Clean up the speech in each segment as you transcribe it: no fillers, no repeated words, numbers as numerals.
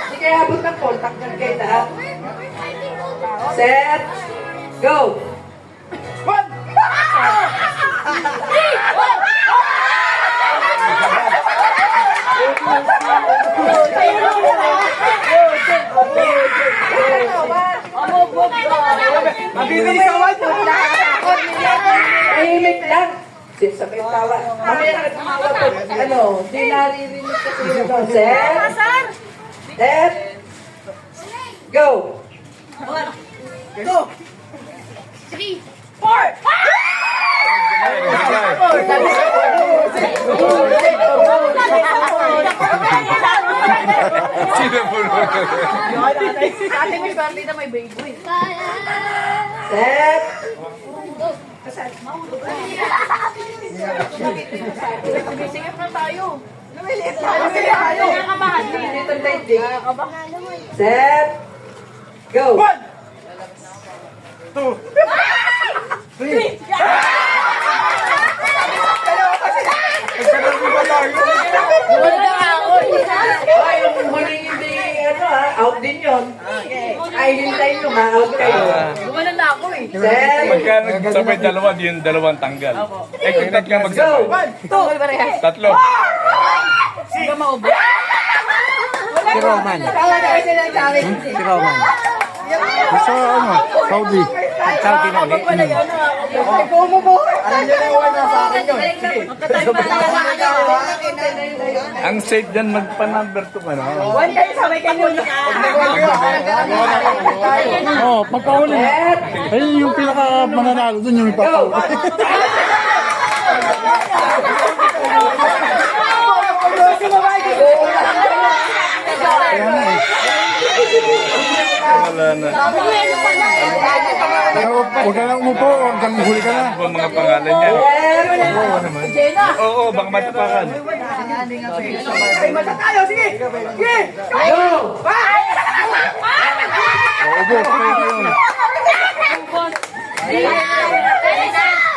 Sige, abot ng contact ng kayo lahat. Set. Go! Tahimik lang. Sabay tawa. Mamaya na tumawa to. Ano, di naririnig kasi yun. Set. Set. Go. 1, 2, 3, 4. Sino po? Ate may birthday na may baby. Set. Singap na tayo. Lumiliit tayo. Nakakabahan. Dito daigdig. Set. Go. 2, 3. Ay, yung huling hindi, ano ha, out din yun. Ay, hintayin nyo, ma-out kayo. Gumanon na ako eh. Set. Pagka nagsabay dalawa, di yung dalawang tanggal. Eh, kung tatlo Go. magsabay. 2. Tatlo. Hindi ka maubo. Si Roman. Si Roman. Sa ano? Saudi. Saudi na ulit. Ang safe dyan, magpa-number 2 ka na. One kayo, sabay kayo muna. Oh, pagkahuli. Ayun yung pinaka mananalo dun yung Go. ipapahuli. Kaya na eh. Wala na. Pero huwag ka lang umupo, hanggang huli ka na. Ano ba mga pangalan niya? Jenna. Oo, baka matapakan. Go. Ubo, kayo ngayon.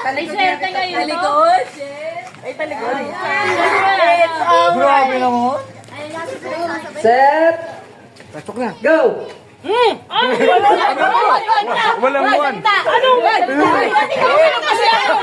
Talikod. Talikod. Ay, talikod. Grabe naman. Set. Pasok na. Go. Walang one. Anong? Ba't ikaw kasi ano?